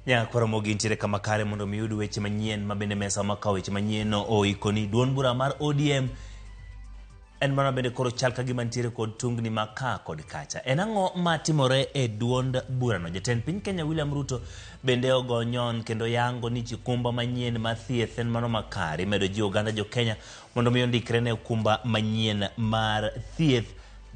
Nyakoromogi ntiere kama kare mondo miyud weche manyien mabende mesa maka weche manyien no oikoni. Duond bura mar ODM en mana bende koro chal ka gima ntiere kod tungni maka kod kacha. En ang'o matimore e duond bura no? Jatend piny Kenya William Ruto bende ogonyon kendo yango ni chikumba manyien ma thieth en mano makare medo ji oganda jo Kenya mondo miyo ndikre ne okumba manyien mar thieth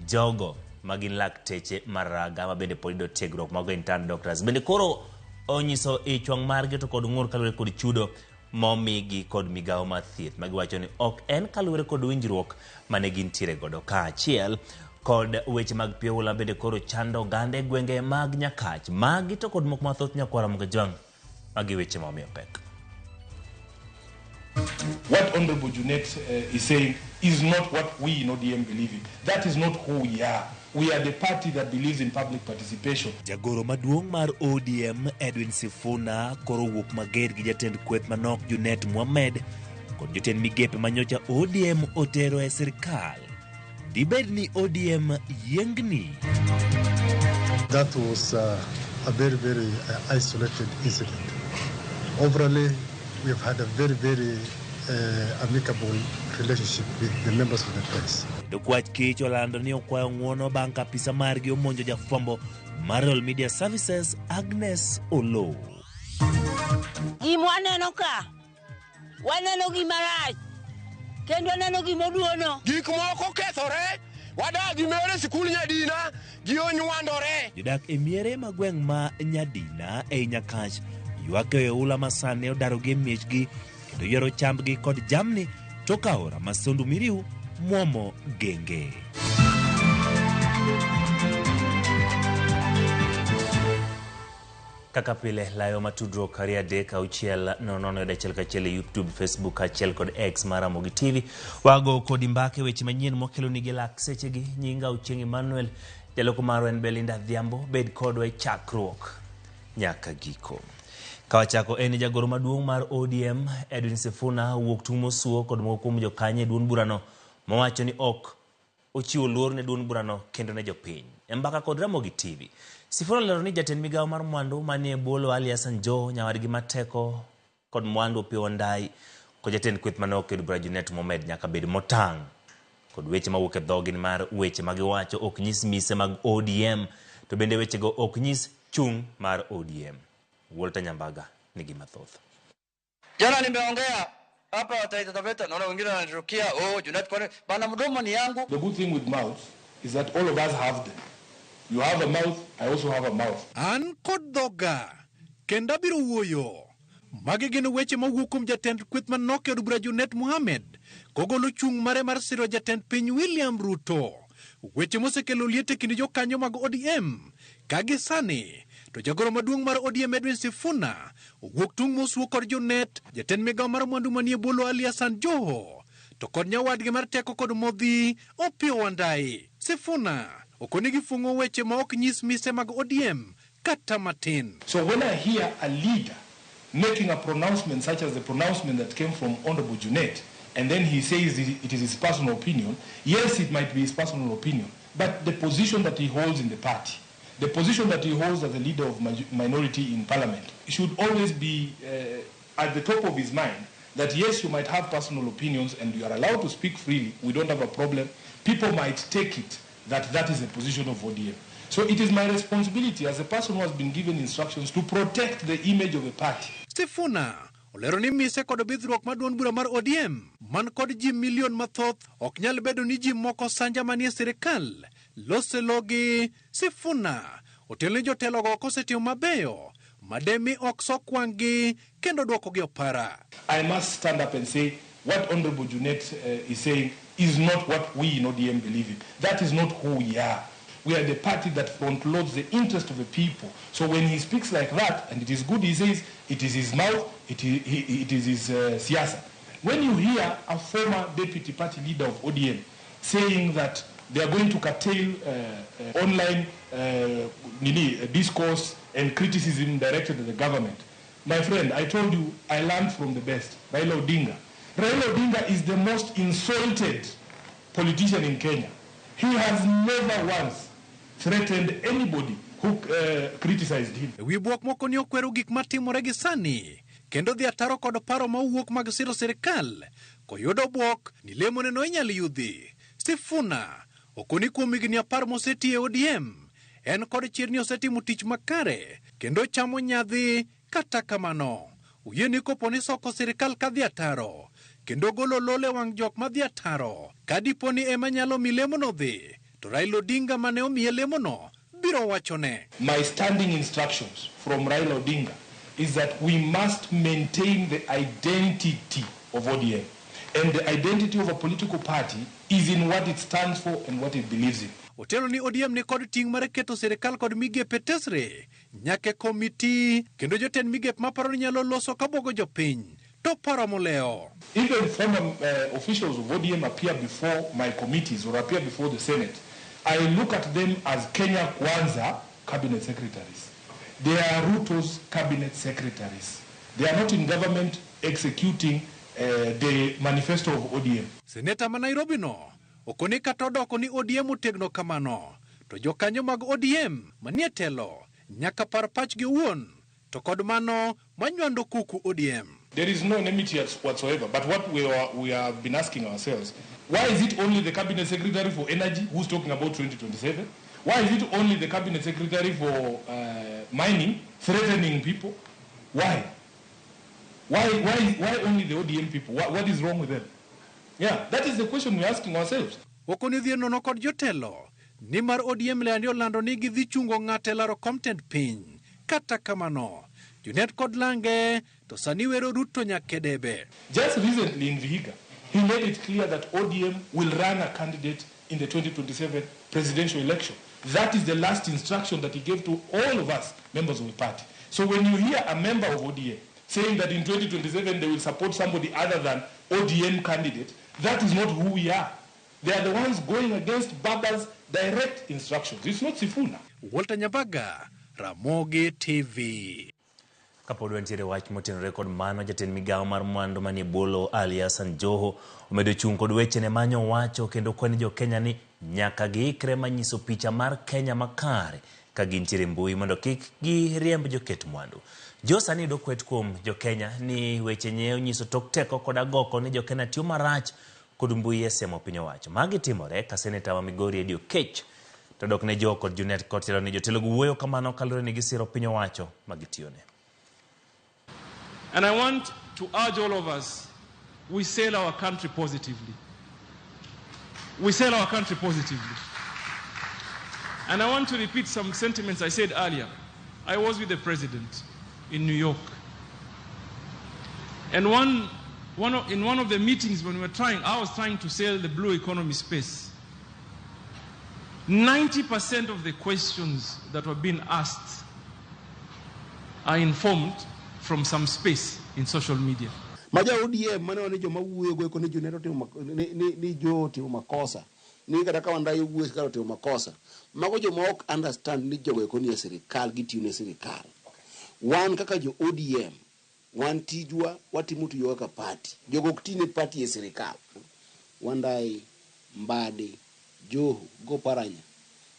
jogo magin lakteche maraga ma bende podido tiegruok mago intern doctors. Bende koro onyiso ichwang margi to kod ng'ur kalure kod chudo momigi kod migawo mar thieth magiwacho ni ok en kalure kod winjruok mane gintiere godo. Kaachiel kod weche mag pioula bende koro chando gande gwenge mag Nyakach magi to kod mok mathoth nyakwara Mugajwang magi weche momiyo pek. What Honorable Junet is saying is not what we in ODM believe in. That is not who we are. We are the party that believes in public participation. Jagoro maduong' mar ODM Edwin Sifuna koro wuok mager gi jatend kweth manok Junet Mohamed kod jotend migepe manyocha ODM otero e sirkal. Dibed ni ODM yiengni. That was a very isolated incident. Overall, we have had a very amicable relationship with the members of the press. Dokwach kich olando ni okwayo ng'uono bang' kapisa margi omonjo jafwambo mar Royal Media Services Agnes Oloo. Gimwaneno ka, waneno gimarach, kendo waneno gimoduono. Gik moko kethore, wadagi meore sikul Nyadina, gionywandore. Jodak e miere magweng' ma Nyadina e Nyakach ywak e ula masane odarogi miechgi kendo yero chambgi kod jamni to kaora masondu miriu muomo genge. Kaka pile layo matudruok kari adek auchiel nonono yoda chiel kachiel e YouTube, Facebook achiel kod X mar Ramogi TV. Wago kodi mbake weche manyien mokelo nigi lak sechegi. Nyinga Ochieng Emmanuel, jaloko marwa en Belinda Dhiambo, bed kodwa e chakruok nyaka giko. Kawachako en jagoro maduong' mar ODM Edwin Sifuna wuok tung' mosuo kod moko kuom jokanye duond burano mowacho ni ok ochiwo luor ne duond burano kendo ne jopiny. Mbaka kod Ramogi TV, Sifuna lero ni jatend migawo mar mwandu manie bolo Ali Hassan Joho, nyawadgi mateko kod mwandu Opiyo Wandayi kod jatend kweth manok Edwin Junet Mohamed nyaka bed motang' kod weche mawuok e dhogin mar weche magiwacho ok nyis mise mag ODM to bende wechego ok nyis chung' mar ODM. Walter Nyambaga nigi mathoth. Jana nimeongea hapa Taita Taveta, naona wengine wananirukia Junet kwa bana mdomo ni yangu. The good thing with mouth is that all of us have them. You have a mouth, I also have a mouth. An kod dhoga kenda biro wuoyo. Magi gin weche mawuok kuom jatend kweth manok Edwin Junet Mohamed kogolo chung' mare mar siro jatend piny William Ruto. Weche mosekelo liete kind jokanyo mag ODM kagi sani to jagoro maduong' mar ODM Edwin Sifuna wuok tung' mosuo kod Junet, jatend migawo mar mwandu manie bolo Ali Hassan Joho to kod nyawadgi mar teko kod modhi Opiyo Wandayi. Sifuna okonigi fungo weche ma ok nyis mise mag ODM kata matin. So when I hear a leader making a pronouncement such as the pronouncement that came from Honorable Junet, and then he says it is his personal opinion, yes, it might be his personal opinion, but the position that he holds in the party, the position that he holds as a leader of minority in parliament, should always be at the top of his mind that yes, you might have personal opinions and you are allowed to speak freely. We don't have a problem. People might take it that that is the position of ODM. So it is my responsibility as a person who has been given instructions to protect the image of a party. Sifuna olero ni mise kod bidhruok maduond bura mar ODM man kod ji milion mathoth ok nyal bedo ni ji moko sanja manie sirikal loselogi. Sifuna otelo ni jotelogo kosetimo mabeyo mademi ok sokwanggi kendo dwokogi opara. I must stand up and say what Honorable Junet is saying is not what we in ODM believe in. That is not who we are. We are the party that front-loads the interest of the people. So when he speaks like that, and it is good, he says it is his mouth, it is his siasa. When you hear a former deputy party leader of ODM saying that they are going to curtail online discourse and criticism directed at the government, my friend, I told you I learned from the best, Raila Odinga. Raila Odinga is the most insulted politician in Kenya. He has never once threatened anybody who criticized him. Wi buok moko ni okwero gik matimore gi sani kendo dhi ataro kod paro mawuok mag siro sirikal koyudo buok ni lemone no inyalo yudhi. Sifuna okoni kuom higni 10 moseti e ODM en kod chir ni osetimo tich makare kendo chamo nyadhi. Kata kamano uye ni koponi soko sirikal kadhi ataro kendo golo lole wang' jok madhi ataro kadiponi ema nyalo milemono dhi to Raila Odinga mane omiye lemono biro wachone. My standing instructions from Raila Odinga is that we must maintain the identity of ODM, and the identity of a political party is in what it stands for and what it believes in. Otelo ni ODM ni kod ting' mar keto sirikal kod migepe tesre nyake komiti kendo jotend migepe maparo ni nyalo loso kabogo jopiny to paro moleo. Even former officials of ODM appear before my committees or appear before the Senate. I look at them as Kenya Kwanza cabinet secretaries. They are Ruto's cabinet secretaries. They are not in government executing the manifesto of ODM. Seneta ma Nairobi no okoni kata odoko ni ODM otegno kamano to jokanyo mag ODM manie telo nyaka par pachgi wuon to kod mano manywando kuku ODM. There is no enmity whatsoever, but what we have been asking ourselves, why is it only the cabinet secretary for energy who's talking about 2027? Why is it only the cabinet secretary for mining threatening people? Why? Why only the ODM people? What is wrong with them? Yeah, that is the question we're asking ourselves. Okoni dhie nono kod jotelo ni mar ODM le andio lando ni gidhi chungo ng'ate laro content piny. Kata kamano Junet kod Lange to sani wero Ruto nyakedebe. Just recently in Vihiga, he made it clear that ODM will run a candidate in the 2027 presidential election. That is the last instruction that he gave to all of us, members of the party. So when you hear a member of ODM saying that in 2027 they will support somebody other than ODM candidate, that is not who we are. They are the ones going against Baba's direct instructions. It's not Sifuna. Walter Nyabaga, Ramogi TV. Kapod wantiere wach motenore kod mano, jatend migawo mar mwandu manie bolo Ali Hassan Joho omedo chung' kod weche ne manyo wacho kendo kwani jo Kenya ni nyaka giikre manyiso picha mar Kenya makare ka gintiere mbui mondo kik giriemb joket mwandu. Jo sani do kwet kuom jo Kenya ni weche nyeo nyiso tok teko kod agoko ni jo Kenya tiyo marach kod mbui esemo piny owacho. Magi timore ka seneta wa Migori Eddie Oketch to dok ne jo kod Junet kotelo ni jotelo wuoyo kamano kalure ni gisiro piny owacho magitiyone. And I want to urge all of us, we sell our country positively. We sell our country positively. And I want to repeat some sentiments I said earlier. I was with the president in New York. And in one of the meetings when I was trying to sell the blue economy space, 90% of the questions that were being asked are informed from some space in social media. Maja ODM mane wani joma wuoyo go koni Junet ni jo timo makosa ni kata ka wanda wuoyo kata timo makosa mago joma ok understand ni jogo koni e sirikal gitiyo ne sirikal. Wan kaka jo ODM wan tijwa watimo tiyo kaka party jogo ok tine party e sirikal. Wandai Mbadi Joho go Paranya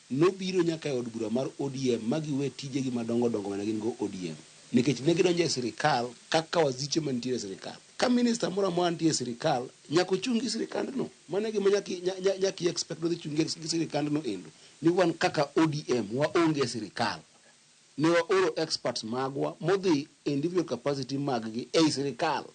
nobiro nyaka e od bura mar ODM magiwe tijegi madongo dongo mane gin go ODM nikech ne gidonjo e sirikal kaka waziche mantie e sirikal. Ka minister mora mwantie e sirikal nyako chungi sirikandno mane gima nyaki expect dhi chungi sirikandno endo ni wan kaka ODM waonge sirikal ne waoro experts magwa modhi individual capacity maggi e sirikal.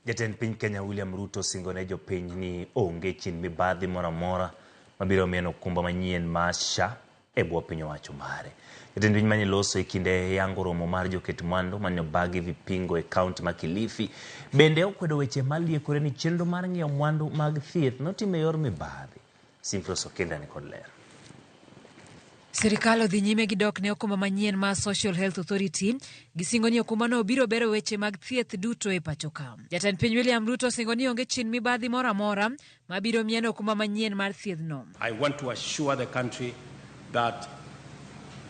Jatend piny Kenya William Ruto singone jopiny ni onge chin mibadhi mora mora mabiro mieno kumba manyien masha e bwo piny owacho mare. Jatend piny manye loso e kinde yango romo mar joket mwandu manyo bagi vipingo e kaunti ma Kilifi bende okwedo weche maliekore ni chenro mar ng'iewo mwandu mag thieth notime yor mibadhi. Simfros Okenda ni kod ler. Sirikal odhi nyime gi dok ne okuma manyien ma Social Health Authority gisingo ni okuma no biro bero weche mag thieth duto e pacho ka. Jatend piny William Ruto singo ni onge chin mibadhi mora mora mabiro mieno okuma manyien mar thieth no. I want to assure the country that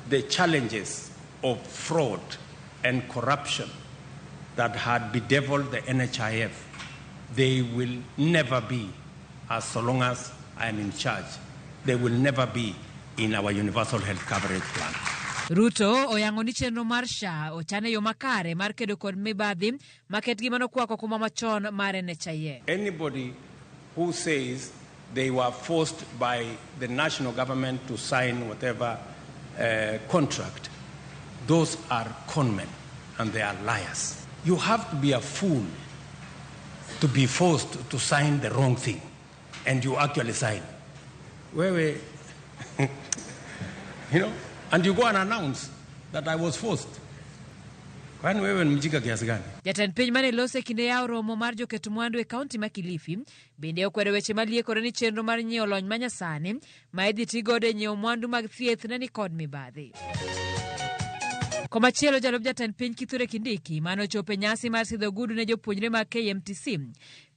the challenges of fraud and corruption that had bedeviled the NHIF, they will never be, as so long as I am in charge, they will never be in our universal health coverage plan. Ruto oyango ni chenro mar SHA ochane yo makare mar kedo kod mibadhi maket gi manokwako kuma machon mar NHIF. Anybody who says they were forced by the national government to sign whatever contract, those are conmen and they are liars. You have to be a fool to be forced to sign the wrong thing, and you actually sign. Where you know, and you go and announce that I was forced. Jatend piny mane lose kinde yawo romo mar joketo mwandu e kaunti ma Kilifi bende okwedo weche maliekore ni chenro mar nyiewo lony manyasani ma idhi tigodo e nyiewo mwandu mag thieth ne ni kod mibadhi. Komachielo jalup jatend piny Kithure Kindiki mano chope nyasi mar sidho gudu ne jopuonjre mag KMTC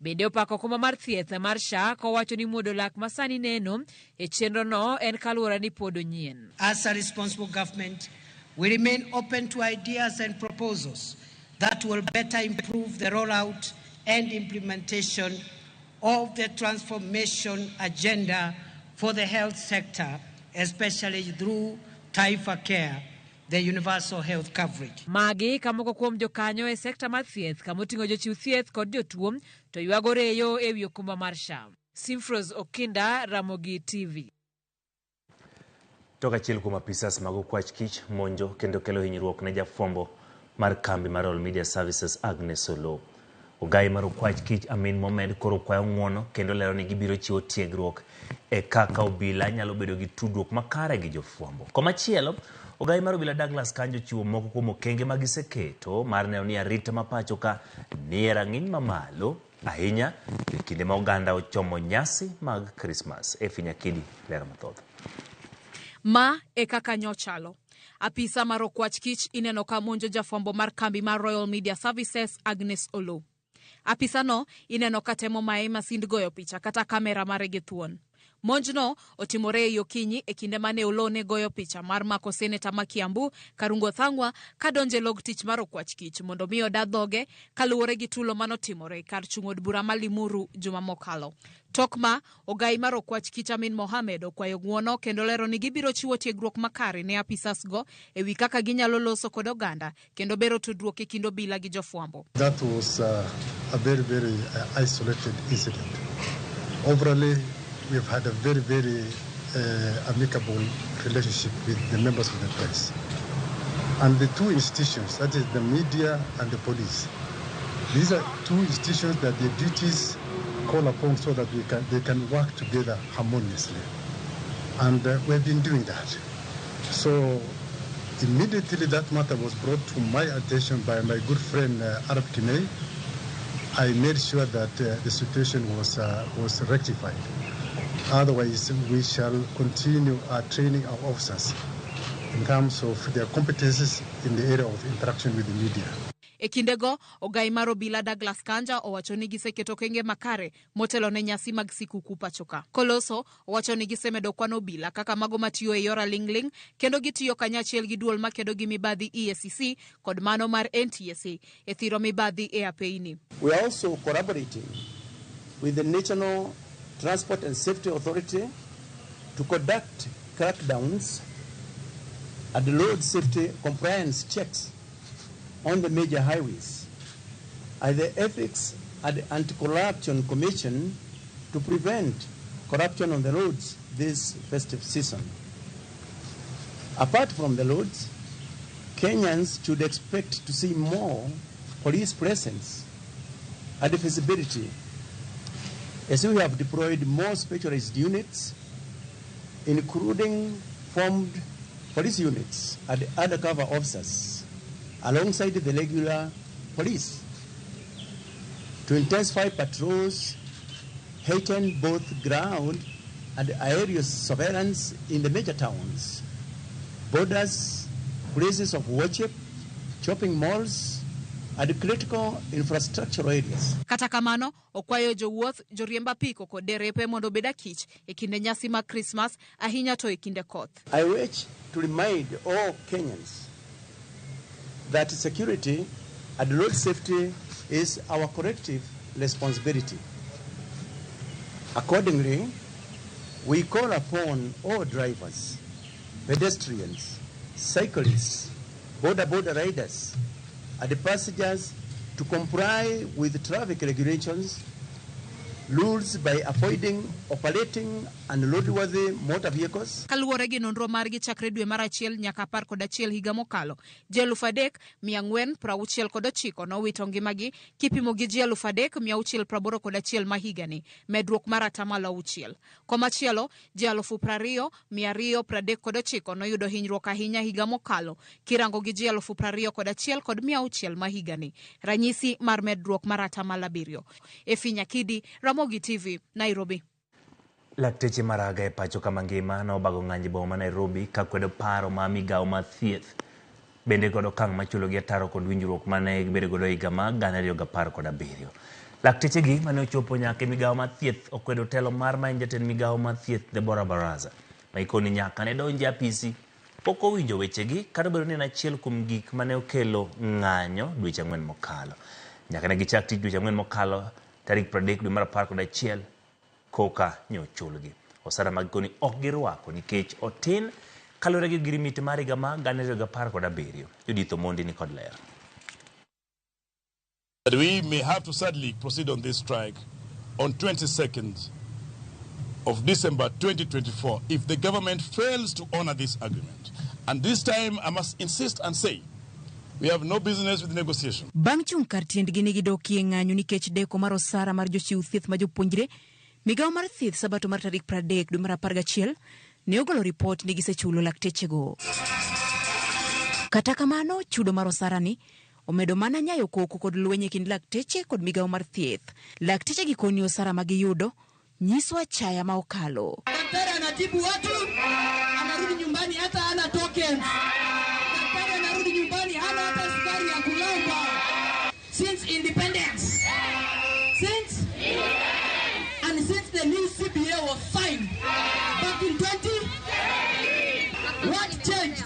bende opako kuma mar thieth mar SHA kowacho ni muodo lak masani neno e chenro no en kaluwore ni pod onyien. As a responsible government, we remain open to ideas and proposals that will better improve the rollout and implementation of the transformation agenda for the health sector, especially through Taifa Care, the universal health coverage. Magi kamoko kuom jokanyo e sekta mar thieth kamoting'o jochiw thieth kod jotuo to ywagore yo e wi okumba mar SHA. Simfros Okinda, Ramogi TV. Toka chiel kuom apisas mag okwach kich monjo kendo kelo hinyruok ne jafwambo mar kambi mar All Media Services Agnes Olo. Ogai mar okwach kich Amin Mohamed koro kwayo ng'uono kendo lero ni gibiro chiwo tiegruok e kaka obila nyalo bedo gi tudruok makare gi jofwambo. Komachielo, ogai mar obila Douglas Kanjo chiwo moko kuom okenge ma giseketo mar neno ni arita ma pacho ka ni e rang'iny mamalo ahinya e kinde ma oganda ochomo nyasi mag Christmas. Nyakidi lero mathoth. Ma e kaka nyochalo. Apisa mar okwach kich ineno ka monjo jafwambo mar kambi mar Royal Media Services Agnes Olo. Apisa no ineno ka temo mae masind goyo picha kata kamera mare gi thuon. Monjno otimore yo kinyi e kinde mane Olo ne goyo picha mar mako seneta ma Kiambu Karungo Thangwa kadonje log tich mar okwach kich mondo miyo dadhoge kaluwore gi tulo manotimore kar chung od bura ma Limuru juma mokalo. Tokma, ogai mar okwach kich Amin Mohamed okwayo ng'uono kendo lero ni gibiro chiwo tiegruok makare ne apisas go e wi kaka ginyalo loso kod oganda kendo bero tudruok e kind obila gi jofwambo. That was a very isolated incident. Overall, we've had a very amicable relationship with the members of the press. And the two institutions, that is the media and the police, these are two institutions that their duties call upon so that they can work together harmoniously. And we've been doing that. So immediately that matter was brought to my attention by my good friend Arab Kinay. I made sure that the situation was rectified. Otherwise, we shall continue training our officers in terms of their competences in the area of interaction with the media. E kindego, ogai mar obila Douglas Kanja owacho ni giseketo kenge makare motelo ne nyasi mag sikuku pachoka. Koloso owacho ni gisemedo kwano obila kaka mago matiyo e yora lingling kendo gitiyo kanyachiel gi duol makedo gi mibadhi EACC kod mano mar NTSA e thiro mibadhi e apeini. We are also collaborating with the National Transport and Safety Authority to conduct crackdowns at the road safety compliance checks on the major highways, at the Ethics and Anti-Corruption Commission to prevent corruption on the roads this festive season. Apart from the roads, Kenyans should expect to see more police presence and visibility as we have deployed more specialized units, including formed police units and undercover officers, alongside the regular police, to intensify patrols, heighten both ground and aerial surveillance in the major towns, borders, places of worship, shopping malls, and critical infrastructure areas. Kata kamano, okwayo jowuoth, joriemb apiko kod derepe mondo obed akich e kinde nyasi mag Christmas ahinya to e kinde koth. I wish to remind all Kenyans that security and road safety is our collective responsibility. Accordingly, we call upon all drivers pedestrians, cyclists, border riders, and the passengers to comply with traffic regulations, rules by avoiding operating unroadworthy motor vehicles. Kaluwore gi nonro margi chakre dwe mar achiel nyaka 11 higa mokalo, ji 3,469 nowito ngimagi kipimo gi ji 3,681 ma higani, medruok mar 6%. Komachielo, ji 20,239 noyudo hinyruok ahinya higa mokalo, kirango gi ji 21,600 ma higani, ranyisi mar medruok mar 7%. Efinya Kidi, Ramogi TV, Nairobi. Lakteche maraga e pacho kama ngima na obago ng'anyi boma Nairobi ka kwedo paro ma migawo ma thieth bende godo kang' machulo gi ataro kod winjruok mane gibedo godo higa ma 2017. Lakteche gi mane ochopo nyaka migawo ma thieth okwedo telo mar ma jatend migawo ma thieth Deborah Baraza ma ikoni nyaka ne donje apisi pok owinjo wechegi kata bedo ni en achiel kuom gik mane okelo ng'anyo dweche 4 mokalo. Nyaka ne gichak tich dweche 4 mokalo tarik 30 dwe mar 11 koka nyochulgi. Osara magikoni ok girwako nikech otin kalore gi girimiti mar higa ma 2017. Judith Omondi ni kod ler. That we may have to sadly proceed on this strike on 22nd of December 2024 if the government fails to honor this agreement. And this time I must insist and say we have no business with negotiation. Bang' chung kar tiendgi ni gidokie ng'anyo nikech deko mar osara mar jochiw thieth ma jopuonjre, migawo mar thieth Sabato mar tarik 30 dwe mar 11 ne ogolo ripot ni gisechulo laktechego. Kata kamano, chudo mar osara ni omedo mana nyayo koko kod lwenye kind lakteche kod migawo mar thieth. Lakteche gikoni osara magiyudo nyiso achaya ma okalo. Daktari anatibu watu, anarudi nyumbani hata hana tokens. Daktari anarudi nyumbani hana hata sukari ya kulamba. Since independence. Since the new CBA was signed back in 20, what changed?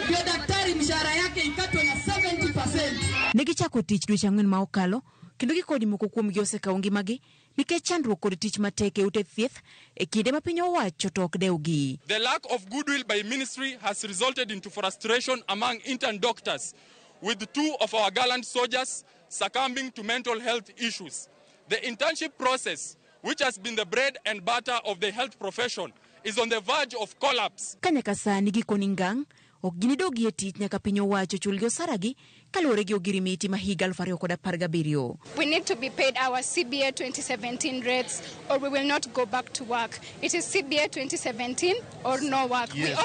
Ndio daktari mshahara yake ikatwe na 70%. Negichako tich dweche 4 ma okalo, kendo gikodi moko kuom gi osekawo ngimagi nikech chandruok kod tich matek e ute thieth e kinde ma piny owacho to ok dewgi. The lack of goodwill by ministry has resulted into frustration among intern doctors, with 2 of our gallant soldiers succumbing to mental health issues. The internship process, which has been the bread and butter of the health profession, is on the verge of collapse. Kanyaka sani gikoni ngang' ok ginidogi e tich nyaka piny owacho chulgi osaragi kaluwore gi ogirimiti ma higa 2017. We need to be paid our CBA 2017 rates or we will not go back to work. It is CBA 2017 or no work. Yes.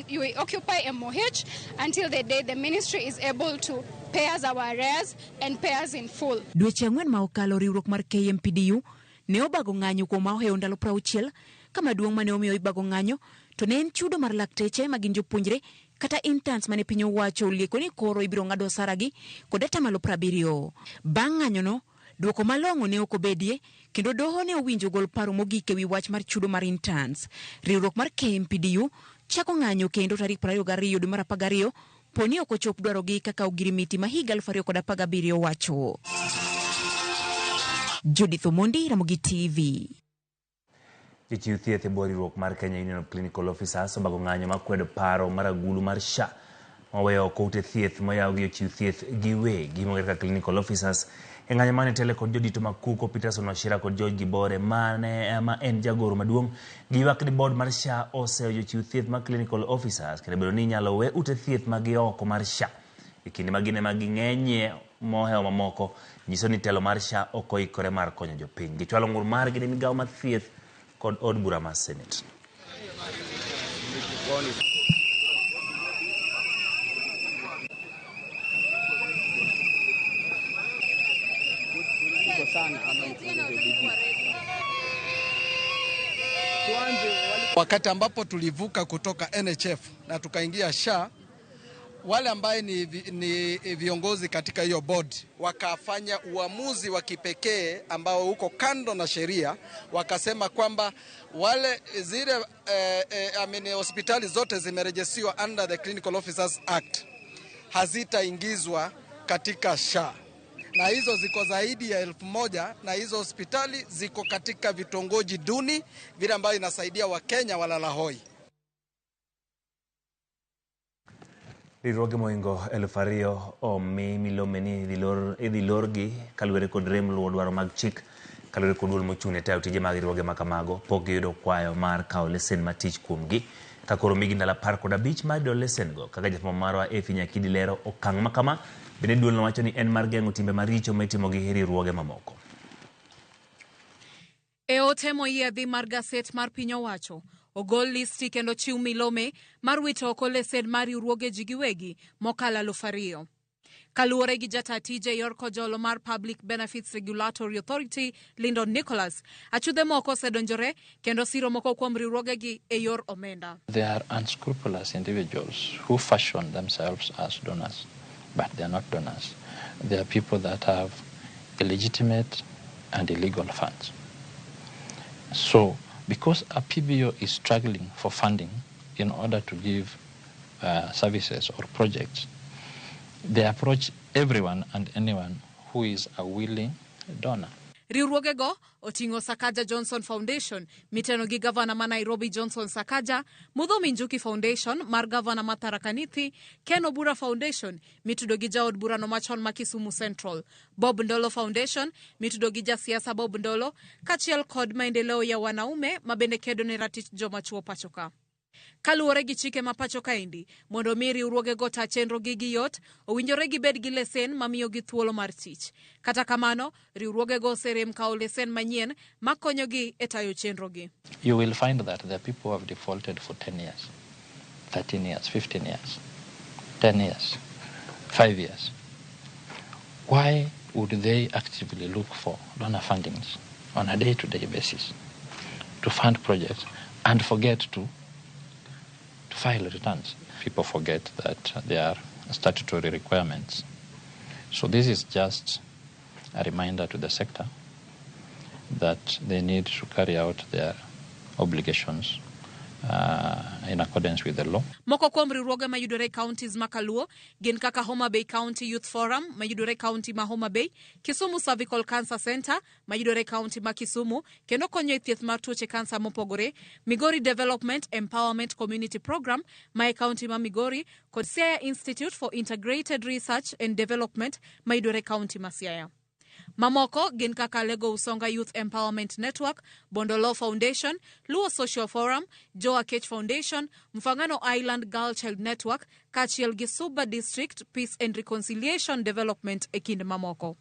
We occupy MOH until the day the ministry is able to pay us our arrears and pay us in full. Dweche 4 ma okalo riwruok mar KMPDU ne obago ng'anyo kuom maohewo ndalo 60 kama duong' mane omiyo ibago ng'anyo to ne en chudo mar lakteche magin jopuonjre kata interns mane piny owacho olieko ni koro ibiro ng'ado osaragi kod atamalo 70. Bang' ng'anyono, duoko malong'o ne ok obedie kendo doho ne owinjo gol paro mogik ewi wach mar chudo mar interns. Riwruok mar KMPDU chako ng'anyo kendo tarik 22 dwe mar 12 poni ok ochop dwarogi kaka ogirimiti ma higa 2017 wacho. Judith Omondi, Ramogi TV. Jochiw thieth e riwruok mar Kenya Union of Clinical Officers obago ng'anyo makwedo paro mar agulu mar SHA maweyo oko ute thieth moyaw gi jochiw thieth giwegi mong'ere kaka clinical officers e ng'anyo mane tele kod jodito makuko Peterson Wachira kod George Gibore ma en jagoro maduong' giywak ni board mar SHA oseyo jochiw thieth ma clinical officers kendo bedo ni nyalo we ute thieth magi oko mar SHA e kinde magine maging'enye mohewo mamoko nyiso ni telo mar SHA ok oikore mar konyo jopiny. Gichwalo ng'ur margi ne migawo mar thieth kod od bura mar Senate. Wakati ambapo tulivuka kutoka NHF na tukaingia SHA, wale ambaye ni viongozi katika hiyo board wakafanya uamuzi wa kipekee ambao uko kando na sheria, wakasema kwamba wale zile hospitali zote zimerejesiwa under the Clinical Officers Act hazitaingizwa katika SHA, na hizo ziko zaidi ya 1,000 na hizo hospitali ziko katika vitongoji duni vile ambayo inasaidia Wakenya walala hoi. Riwruoge moingo 2,000 omi milome ni idhi lorgi kaluwore kod rem luwo dwaro mag chik kaluwore kod duol mochung' ne tayo tije mag riwruoge ma kamago pok giyudo kwayo mar kawo lesen mar tich kuomgi ka koro migi ndalo 15 mar yudo lesen go. Kaka jafwambo marwa Efi Nyakidi lero okang' ma kama bende duolno wacho ni en mar geng'o timbe maricho ma itimo gi riwruoge mamoko. E ote moyiedhi mar gaset mar piny owacho, ogol listi kendo chiw milome mar wito oko lesen mar riwruoge ji giwegi mokalo 2,000. Kaluwore gi jata tije yor kojolo mar Public Benefits Regulatory Authority Lyndon Nicholas, achudhe moko osedonjore kendo siro moko kuom riwruoge gi e yor omenda. There are unscrupulous individuals who fashion themselves as donors, but they are not donors. They are people that have illegitimate and illegal funds. So, because a PBO is struggling for funding in order to give services or projects, they approach everyone and anyone who is a willing donor. Riwruoge go oting'o Sakaja Johnson Foundation miteno gi gavana ma Nairobi Johnson Sakaja, Mudhomi Njuki Foundation mar gavana ma Tharaka Nithi, Ken Obura Foundation mitudo gi jaod burano machon ma Kisumu Central, Bob Ndolo Foundation mitudo gi jasiasa Bob Ndolo, kachiel kod maendeleo ya wanaume mabende kedo ne ratich joma chuo pachoka. Kaluwore gi chike ma pacho kaendi, mondo mi riwruoge go ta chenro gi yot, owinjore gibed gi lesen mamiyo gi thuolo mar tich. Kata kamano, riwruoge go oserem kawo lesen manyien makonyo gi e tayo chenro gi. You will find that there are people who have defaulted for 10 years, 13 years, 15 years, 10 years, 5 years. Why would they actively look for donor fundings on a day-to-day basis to fund projects and forget to file returns? People forget that there are statutory requirements. So this is just a reminder to the sector that they need to carry out their obligations in accordance with the law. Moko kuom riwruoge mayudore counties makaluo gin kaka Homa Bay County Youth Forum mayudore county ma Homa Bay, Kisumu Cervical Cancer Center mayudore county ma Kisumu kendo konyo e thieth mar tuoche kansa mopogore, Migori Development Empowerment Community Program ma e county ma Migori kod Siaya Institute for Integrated Research and Development mayudore county ma Siaya. Mamoko gin kaka Lego Usonga Youth Empowerment Network, Bondolo Foundation, Luo Social Forum, Joa Kech Foundation, Mfangano Island Girl Child Network, kachiel gi Suba District Peace and Reconciliation Development e kind mamoko.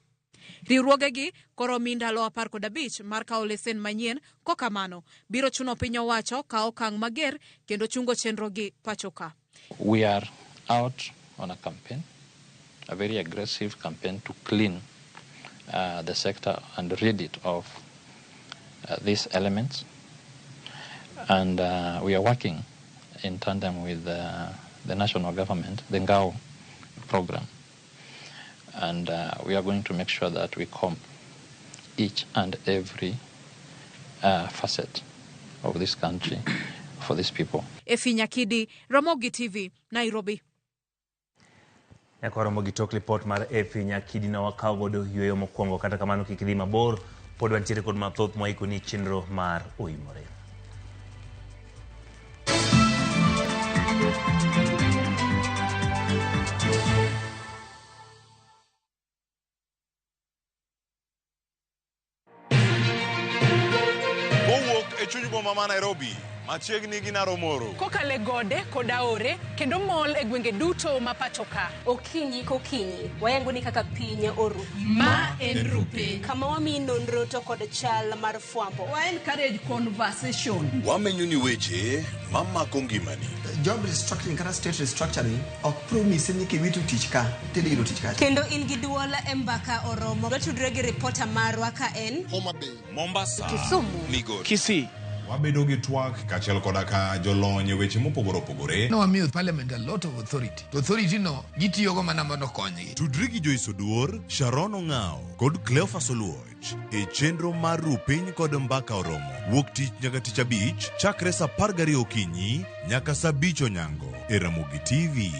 Riwruoge gi koro mi ndalo 15 mar kawo lesen manyien, kokamano biro chuno piny owacho kawo okang' mager kendo chungo chenro gi pachoka. We are out on a campaign, a very aggressive campaign to clean the sector and rid it of these elements, and we are working in tandem with the national government, the Ngao program, and we are going to make sure that we comb each and every facet of this country for these people. Efi Nyakidi, Ramogi TV, Nairobi. Nyakoro mogi tok report mar Efi Nyakidi na wakaw godo yweyo mokwongo, kata kamano kik dhi mabor, pod wantiere kod mathoth moiko ni chenro mar Oimore. Kowuok e chuny boma ma Nairobi, machiegni gi Naromoro, kokale gode koda ore kendo mol e gwenge duto ma pachoka. Okinyi kokinyi wayango ni kaka piny oru. Ma en Rupe, kama wami nonro to kod chal mar fwambo. Wa encourage conversation. wamenyo ni weche mamako ngimani. Job restructuring kata state restructuring ok promise ni kiwitu tich ka tidiro tich ka. Kendo in gi duol e mbaka oromo watudre gi reporter marwa ka en Homa Bay, Mombasa, Kisumu, Migori, Kisii. Wabedo gi twak kachiel koda ka jolony weche mopogore opogore. No, wamiyo parliament a lot of authority. To authority no gitiyogo mana mondo konygi. Tudri gi Joyce Oduor, Sharon Ong'ao kod Cleophas Oluoch e chenro mar Rupiny kod mbaka oromo. Wuok tich nyaka tich abich, chakre sa 12 okinyi nyaka sa 5 onyango e Ramogi TV.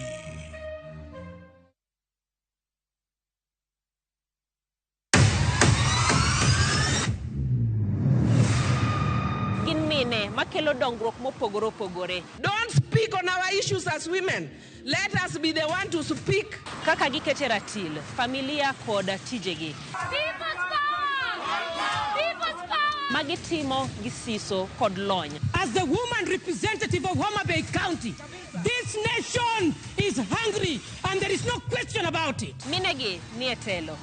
makelo dongruok mopogore opogore. Don't speak on our issues as women. Let us be the one to speak. Kaka gikete ratil, familia kod tijegi. Magitimo gisiso kod lony. As the woman representative of Homa Bay County, this nation is hungry and there is no question about it. Minegi nietelo.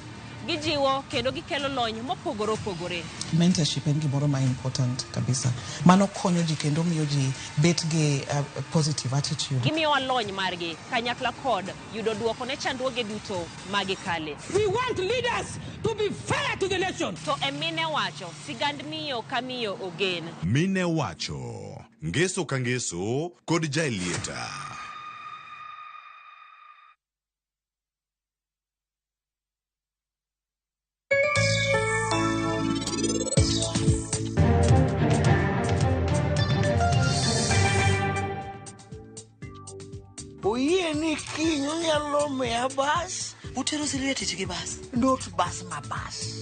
Gijiwo kendo gikelo lony mopogore opogore. Mentorship en gimoro ma important kabisa. Mano konyo ji kendo miyo ji bet gi positive attitude. Gimiyo lony margi kanyakla kod yudo duoko ne chandruoge duto magikale. We want leaders to be fair to the nation. To emine wacho sigand miyo kamiyo ogen. Mine wacho ngeso ka ngeso kod jailieta. Oye ni kinyo nyalo miya bas. Utero siri tich gi bas. Not bas ma bas.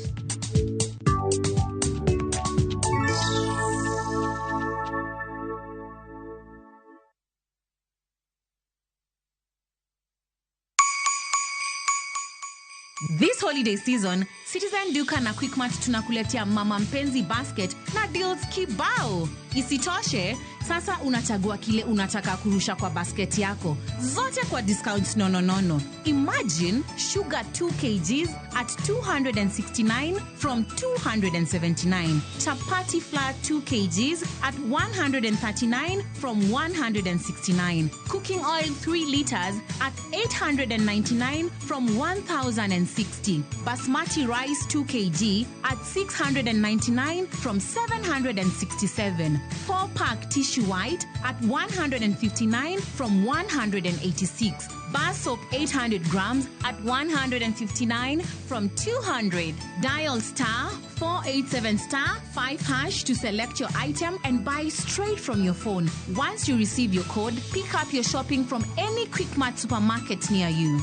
This holiday season, Citizen Duka na Quickmart tunakuletea mama mpenzi basket na deals kibao. Isitoshe, sasa unachagua kile unataka kurusha kwa basket yako. Zote kwa discounts nononono. Imagine sugar 2 kgs at 269 from 279. Chapati flour 2 kgs at 139 from 169. Cooking oil 3 liters at 899 from 1060. Basmati rice 2 kg at 699 from 767. 4-pack tissue white at 159 from 186. Bar soap 800 grams at 159 from 200. Dial *487*5# to select your item and buy straight from your phone. Once you receive your code, pick up your shopping from any Quickmart supermarket near you.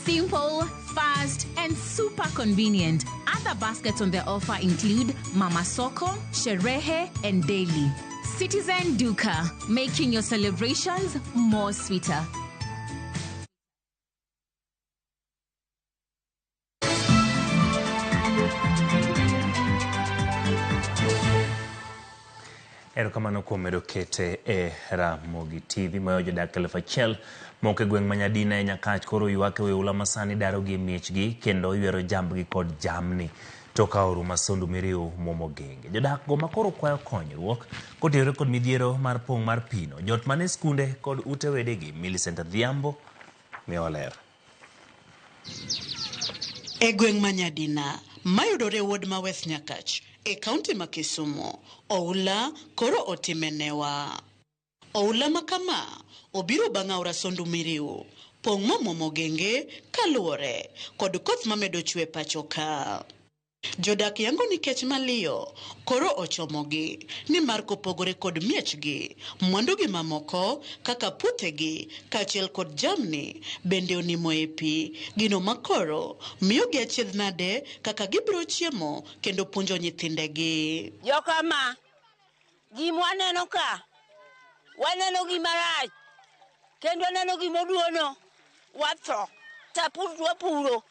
Simple, fast, and super convenient. Other baskets on their offer include Mama Soko, Sherehe, and Daily. Citizen Duka, making your celebrations more sweeter. Erokamano kuom medo kete Ramogi TV mayo jodak 1,000 moko e gweng' Manyadina e Nyakach koro ywak e ula masani daro gi miechgi kendo ywero jambgi kod jamni to ka oru masondu miriu momo genge. Jodak go makoro kwayo konyruok kotere kod midhiero mar pong' mar pino. Jot mane skunde kod ute wedegi Millicent Adhiambo miyoler. E gweng' Manyadina mayudore wuod ma West Nyakach e kaunti ma Kisumu, oula koro otimenewa. Oula makama obiro bang' aora sondu miriu, pong' momo genge kaluore kod koth mamedo chwe pacho ka. Jodak yango nikech maliyo koro ochomogi ni mar kopogore kod miechgi, mwandugi mamoko kaka puthegi kaachiel kod jamni bende onimo e pi, gino makoro miyogi achiedh nade kaka gibiro chiemo kendo puonjo nyithindegi. Jokama, gimwaneno ka, waneno gimarach, kendo waneno gimoduono, watho, tapuro,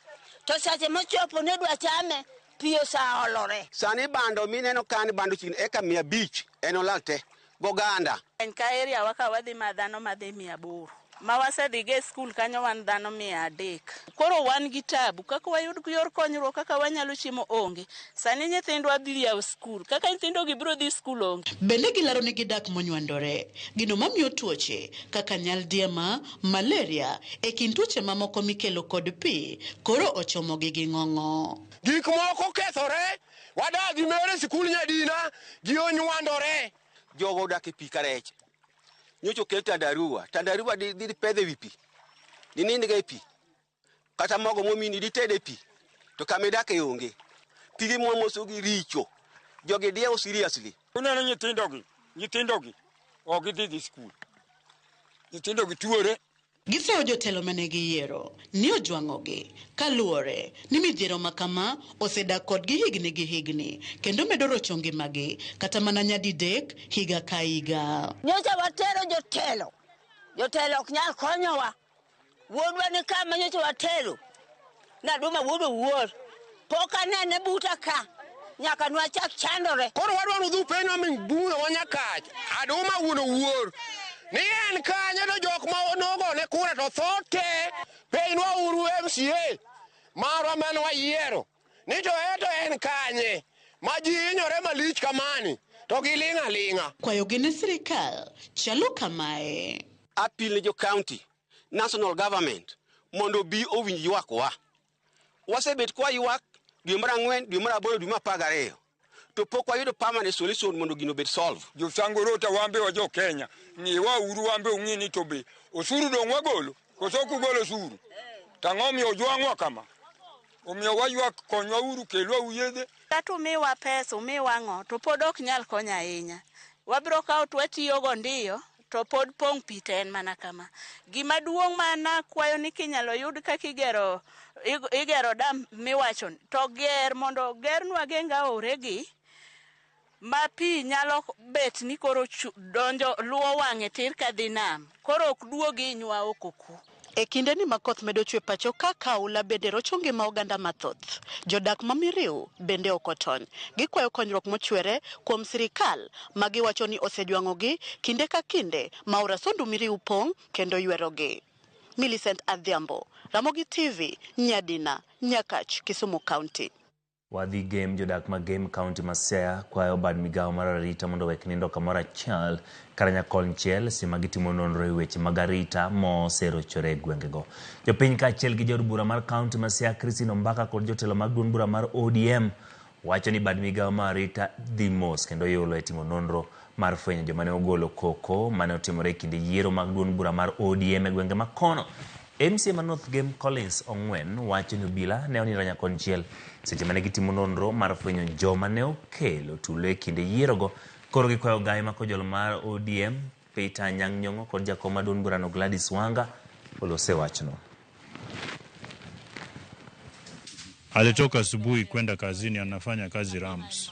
to sache mochopo ne dwa chame, piyo sa olore. Sani bando mineno kan bando chin eka 500 en olalte goganda. En ka area waka wadhi madhano madhi 800. Ma wasedhige skul kanyo wan dhano 300. Koro wan gi tabu kaka wayud yor konyruok kaka wanyalo chiemo onge. Sani nyithindwa dhi yaw skul. Kaka nyithindo gibiro dhi skul onge. Bende gilaro ni gidak monywandore. Gino mamiyo tuoche kaka nyaldiema, malaria e kind tuoche mamoko mikelo kod pi koro ochomogi gi ng'ong'o. Gik moko kethore, wadagi mere skul Nyadina, gi onywandore. Jogo dak e pi karech. Nyocho kel tandarua di pedhe wi pi. Dinindi ga pi. Kata mogo momini di tede pi. To kamedake onge. Pigi momoso gi richo. Jogi diewo seriously. Uneno nyithindogi. Ok gidhi skul. Nyithindogi tuore. Giseyo jotelo mane giyiero ni ojwang'ogi kaluore ni midhiero makama osedak kodgi higni kendo medo rocho ngimagi kata mana nyadidek higa ka higa. Nyocha watero jotelo Jotelo ok nyal konyowa. Wuodwa ni kama nyocha watero. Na duma wuodwa wuor. Pok anene buta ka. Nyaka nwachak chandore. Koro wadwaro dhu penyo min buna wanyakach. Aduma wuno wuor. Ni en kanyo to jok ma nogo ne kura to thote. Penwa uru MCA. Marwa mane wayiero. Ni to eto en kanye. Ma ji hinyore malich kamani. To gilinga linga. Kwayo gine sirikal chalo kamae. Appeal ne jo county, national government, mondo bi owinj ywak wa. Wasebet kwa ywak dwe mar 4, dwe mar 8, dwe mar 12. To pok wayudo permanent solution mondo gino bet solve. Jo Sangorota wambe wa jo Kenya, ngiwa uru wambe ung'ini to be. Osuru dong wagolo, koso kugolo osuru. Tang'o ojwang'wa kama. Omiyo waywak konywa uru kelwa uyedhe. Kata umiwa pesa, umiwa ng'o, to pod ok nyal konya ahinya. Wabiro kawo to watiyogo ndiyo, to pod pong' pi te en mana kama. Gima duong' mana kwayo ni kinyalo yud kaka igero dam miwacho, to ger mondo gernwa genga oregi, ma pi nyalo bet ni koro donjo luwo wang'e tir ka dhi nam. Koro ok duogi nywa okoku. E kinde ni makoth medo chwe pacho ka aula bende rocho ngima oganda mathoth. Jodak ma Miriu bende okotony. Gikwayo konyruok mochwere kuom sirikal ma giwacho ni osejwang'ogi kinde ka kinde ma aora Sondu Miriu pong' kendo ywerogi. Millicent Adhiambo, Ramogi TV, Nyadina, Nyakach, Kisumu County. Wadhi game jodak ma game county ma Siaya kwayo bad migawo mar arita mondo wek nindo kamoro achiel karanya konchiel sima gitimo nonro e weche mag arita moserochore e gwengego. Jopiny kaachiel gi jaod bura mar county ma Siaya Christine Ombaka kod jotelo mag duond bura mar ODM wacho ni bad migawo mar arita dhi mos kendo yulo e timo nonro mar fwenyo joma ne ogolo koko mane otimore e kinde yiero mag duond bura mar ODM e gwenge ma kono. MCA ma North Game Collins Ongwen wacho ni obila ne oniro nyakonchiel seche mane gitimo nonro mar fwenyo joma ne okelo tulo e kinde yierogo. Koro gikwayo gai ma kojolo mar ODM Peter Anyang' Nyong'o kod jakom mar duond burano Gladys Wanga olose wachno. Alitoka asubuhi kwenda kazini, anafanya kazi Rams,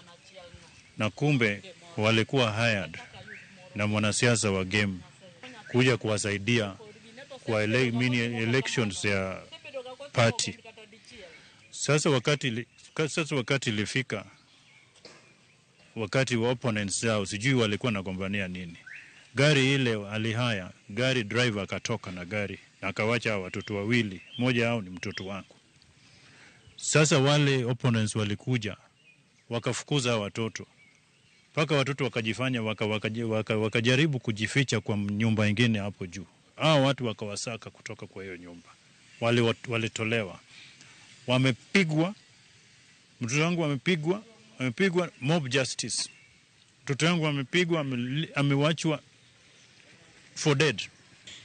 na kumbe walikuwa hired na mwanasiasa wa game kuja kuwasaidia kwa elections ya party. Sasa wakati ilifika wakati wa opponents zao, sijui walikuwa nagombania nini. Gari ile alihaya, gari driver akatoka na gari na akawacha watoto wawili, mmoja wao ni mtoto wangu. Sasa wale opponents walikuja wakafukuza watoto, paka watoto wakajifanya wakajaribu kujificha kwa nyumba nyingine hapo juu. Hao watu wakawasaka kutoka kwa hiyo nyumba, walitolewa, wamepigwa. Mtoto wangu amepigwa mob justice. Mtoto wangu amepigwa, amewachwa for dead.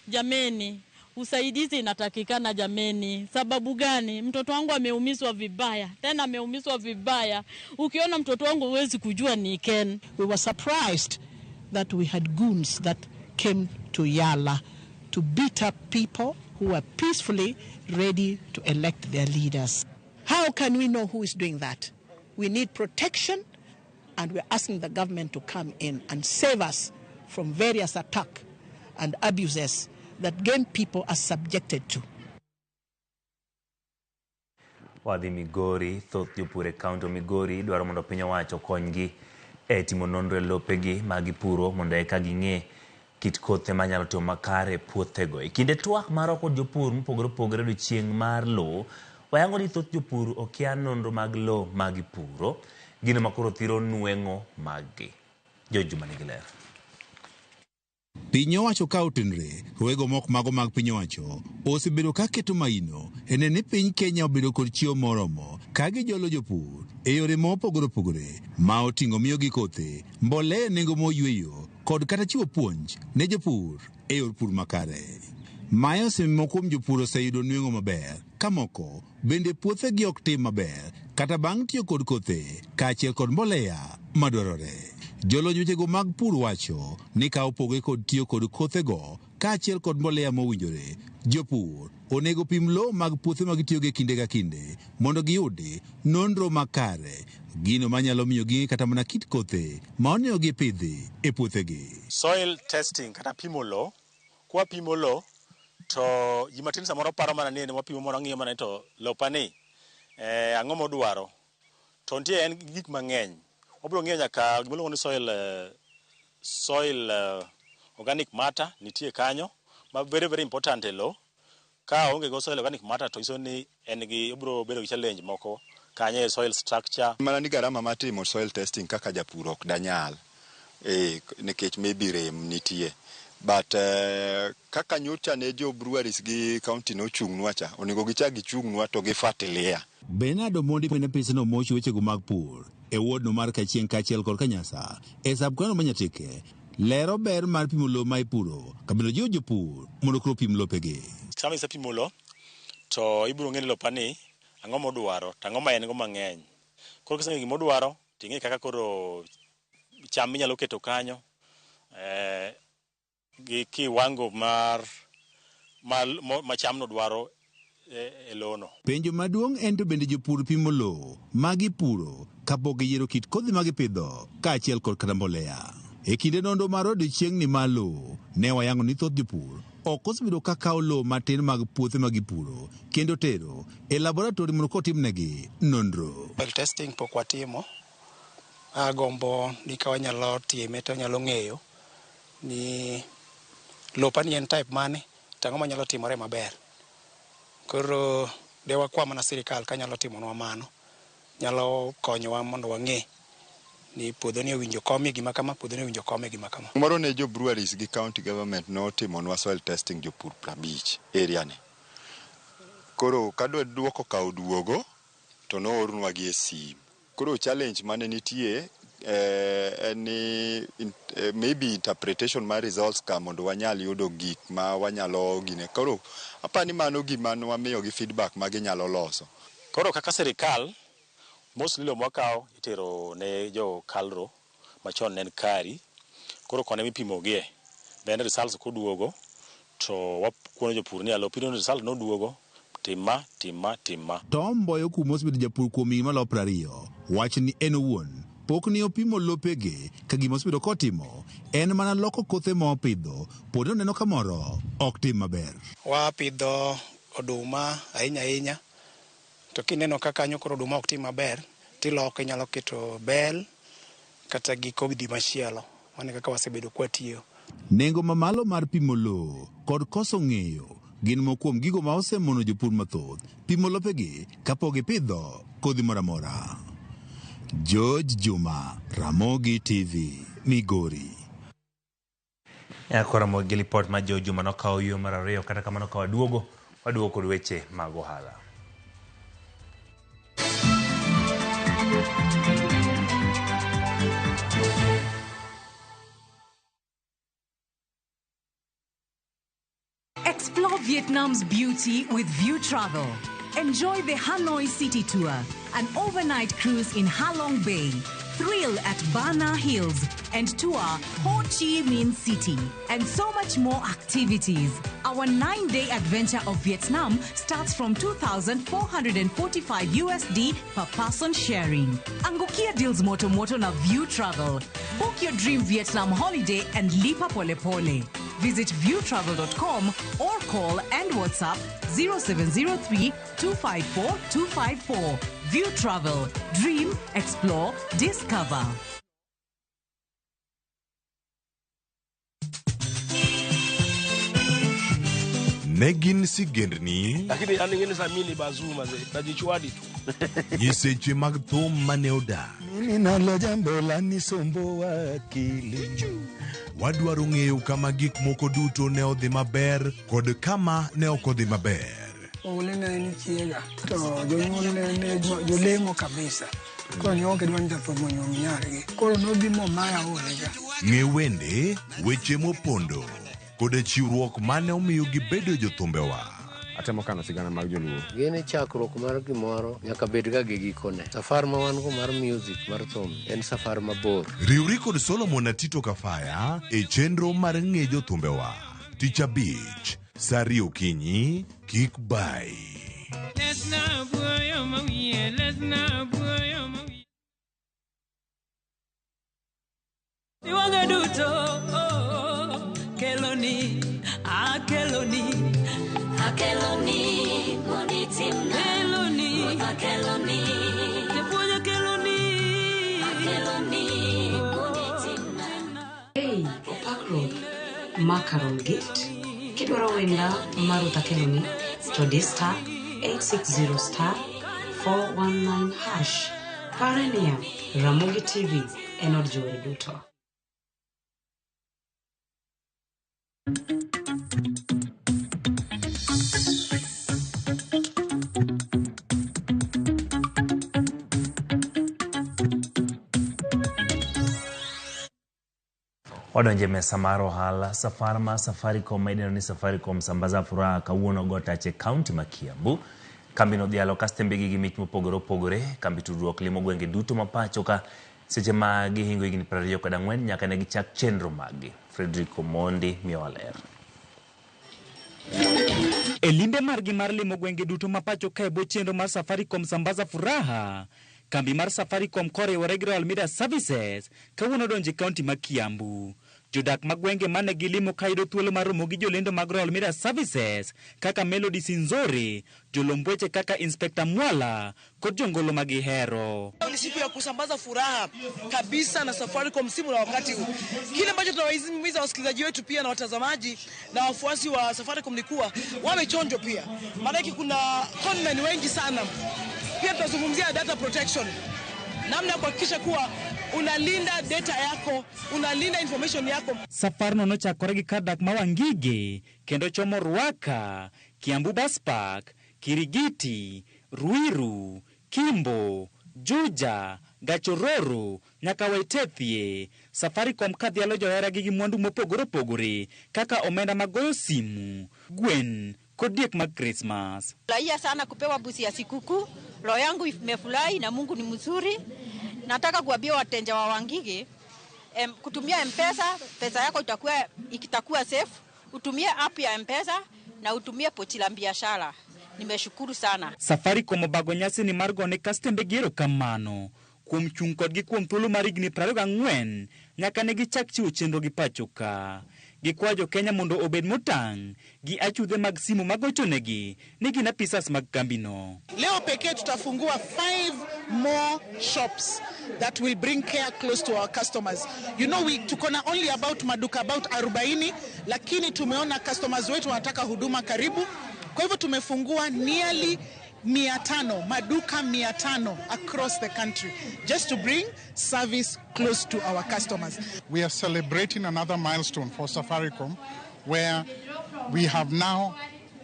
Jameni, usaidizi inatakikana jameni. Sababu gani? Mtoto wangu ameumizwa vibaya. Tena ameumizwa vibaya. Ukiona mtoto wangu huwezi kujua ni Ken. We were surprised that we had goons that came to Yala to beat up people who were peacefully ready to elect their leaders. How can we know who is doing that? We need protection, and we're asking the government to come in and save us from various attacks and abuses that game people are subjected to. Wadhi Migori, thoth jopur e kaunti Migori dwaro mondo piny owacho konygi e timo nonro e lopegi magipuro mondo eka ging'e kit kothe manyalo timo makare puothego. E kinde twak mar kod jopur mopogore opogore odiechieng' mar lowo, wayango ni thoth jopur okia nonro mag lowo magipuro, gino makoro thiro nweng'o maggi. Joma nigi ler. Piny owacho ka otenre, wego mok mago mag piny owacho osebedo ka keto maino ene ni piny Kenya obedo kod chiemo moromo ka gijolo jopur e yore mopogore opogore ma oting'o miyogi kothe, mbolea nengo moyweyo kod kata chiwo puonj ne jopur e yor pur makare. Maya osemimo kuom jopur oseyudo nweng'o maber, ka moko bende puothegi ok tim maber kata bang' tiyo kod kothe kaachiel kod mbolea madwarore. Jolony wechego mag pur wacho ni ka opoge kod tiyo kod kothego kaachiel kod mbolea mowinjore, jopur onego pim lowo mag puothe magitiyogo kinde ka kinde mondo giyudi nonro makare, gino manyalo miyo gi kata mana kit kothe ma onego gipidhi e puothegi. Soil testing kata pimo lowo kwa pimo lo to ji matin samoro paro mana ni wapimo mondo ng'iyo mana to lopani ang'o modwaro to nitie en gik mang'eny wabiro ng'iyo nyaka gima iluongo ni soil organic matter nitie kanyo ma very very important e lo ka onge go soil organic matter to iso ni en gi obiro bedo gi challenge moko kanyo e soil structure. Mana ni garama mar timo soil testing kaka japur ok danyal nikech maybe rem nitie but kaka nyocha ne jo breweries gi county no chung'nwa cha onego gichak gichung'nwa to gi fertilizer. Bernardo Mondi pene pisano mochi wechego mag pur e wuodno mar Kachieng kachiel kod Kanyasa e sabkano Manyatike lero ber mar pimo lo ma ipuro kabilo jiwo jopur mondo koro pim lopegi. Sama isepimo lo to ibiro ng'e ni lopani ang'o modwaro to ang'o ma en go mang'eny. Koro kiseng'e gima odwaro ting'e kaka koro cham minyalo keto kanyo gi kiwango mar cham no dwaro e lono. Penjo maduong' en to bende jopur pimo lo magipuro kapok giyiero kit kodhi magipidho kaachiel kod kata mbolea. E kinde nondo mar odiechieng'ni malo ne wayango ni thoth jopur ok osebedo ka kawo lo matin mag puothe magipuro kendo tero e laboratori mondo kotimnegi nonro. Soil testing pok watimo. Agombo ni ka wanyalo time to nyalo ng'eyo ni lopani en type mane tang'o manyalo timore maber. Koro de wakwa mana sirikal ka nyalo timonwa mano nyalo konyowa mondo wang'e ni puodho ni owinjo kome gima kama puodho ni owinjo kome gima kama. Moro ne jo breweries gi county government no timonwa soil testing jopur 50 area ne. Koro kadwa duoko ka duogo to no orunwa gi e sim. Koro challenge mane nitie maybe interpretation my results ka mondo wanyal yudo gik ma wanyalo gine. Koro apani mano gima wamiyo gi feedback ma ginyalo loso. Koro kaka sirikal mostly lo mwakao itero ne jo kalro machon nen kari koro kone mipimo gie bende results koduogo to wakuono jopur ni alo pino result no duogo tima. Tom Mboyo kumos bedo japur kuom higni malo 20 wach ni en owuon pok ni opimo lopege ka gima osebedo kotimo en mana loko kothe ma opidho pod oneno kamoro ok tim maber. Wapidho oduma ahinya to kineno ka kanyo koro oduma ok tim maber tiloko inyalo keto bel kata gi kodhi machielo mane kaka wasebedo kwatiyo. Nengo mamalo mar pimo lo kod koso ng'eyo gin mokuom gigo ma osemono jopur mathoth pimo lopegi kapok gipidho kodhi moro amora. George Juma, Ramogi TV, Migori. Ramogi report ma George Juma nokawo yo mar ariyo kata kamano ka waduogo kod weche mag ohala. Explore Vietnam's beauty with View Travel. Enjoy the Hanoi City Tour, an overnight cruise in Ha Long Bay, thrill at Ba Na Hills, and tour Ho Chi Minh City, and so much more activities. Our 9-day adventure of Vietnam starts from $2,445 USD per person sharing. Angukia deals moto na View Travel. Book your dream Vietnam holiday and lipa pole pole. Visit viewtravel.com or call and WhatsApp 0703 254 254. View Travel. Dream, explore, discover. Negin sigendni lakini aningine samini bazuma ze najichwadi tu nyiseche mag thum mane oda mimi nalo jambo la nisombo akili wadwaro ng'eyo kama gik moko duto ne odhi maber kod kama ne ok odhi maber. Olene ni chiega to jonyuol ne jolemo kabisa koro ne ok dwani japimo nyargi koro nodhi maya olega. Ng'e wende weche mopondo kod chiwruok mane omiyo gibedo jothumbewa. Atemo kano sigana mag joluo. Gene chakruok mar gimoro nyaka bed ga gi gikone. Safar ma wan go mar music mar thum en safar mabor. Riwri kod Solomon Atito Kafaya e chenro mar ng'e jothumbewa. Tich Abich, Sari Okinyi, kik bai. Iwanga duto keloni Macaron Gift. Kidwaro wenda maruta keloni to di star 860 star 419 hash. Parenia Ramogi TV enod jowere duto. Wadonje mesa mar ohala safar ma Safaricom maideno ni Safaricom sambaza furaha kawuono Gotache County ma Kiambu. Kambi no dialo kastembe gi mich mopogore opogore, kambi tudruok limo gwenge duto mapacho ka seche ma gihingo higni 24 nyaka ne gichak chenro magi. Frederick Omondi Mioler. Elimbe margi mar limo gwenge duto mapacho ka ebo chenro mar Safaricom sambaza furaha. Kambi mar Safaricom koriwore gi Royal Media Services kawuono donje kaunti ma Kiambu. Jodak magwenge mane gilimo kayudo thuolo mar romo gi jolendo mag Royal Media Services kaka Melody Sinzori, jolombweche kaka Inspector Mwala kod jongolo magihero. Ni siku ya kusambaza furaha kabisa na Safaricom simu na wakati huu. Kile ambacho tunawahimiza wasikilizaji wetu pia na watazamaji na wafuasi wa Safaricom ni kuwa wawe chonjo pia. Maana kuna conmen wengi sana. Pia tunazungumzia data protection. Namna ya kuhakikisha kuwa unalinda data yako, unalinda information yako. Safar no chakore gi kadak mawangige, kendo chomo Ruaka, Kiambu Bus Park, Kirigiti, Ruiru, Kimbo, Juja, Gachororo, nyaka Waitethie. Safaricom kadhialo johera gi mwandu mopogore opogore kaka omenda magoyo simu, gwen, kodiek mag Christmas. Furahia sana kupewa busi ya sikukuu. Roho yangu imefurahi na Mungu ni mzuri. Nataka kuambia wateja wa Wangige kutumia M-Pesa, pesa yako itakuwa safe. Utumie app ya M-Pesa na utumie pochi la biashara. Nimeshukuru sana. Safaricom bagonyasi ni margone kastembe gero kamano. Kuom chung kodgi kuom thuolo mar higni 24 nyaka ne gichak chiwo chenro gi pachoka. Gikwajo Kenya mondo obed motang' gi achudhe mag simu magochonegi ni gin apisas mag kambino. Leo pekee tutafungua 5 more shops that will bring care close to our customers. You know, tuko na only about maduka about 40, lakini tumeona customers wetu wanataka huduma karibu. Kwa hivyo tumefungua nearly 500 maduka 500 across the country just to bring service close to our customers. We are celebrating another milestone for Safaricom where we have now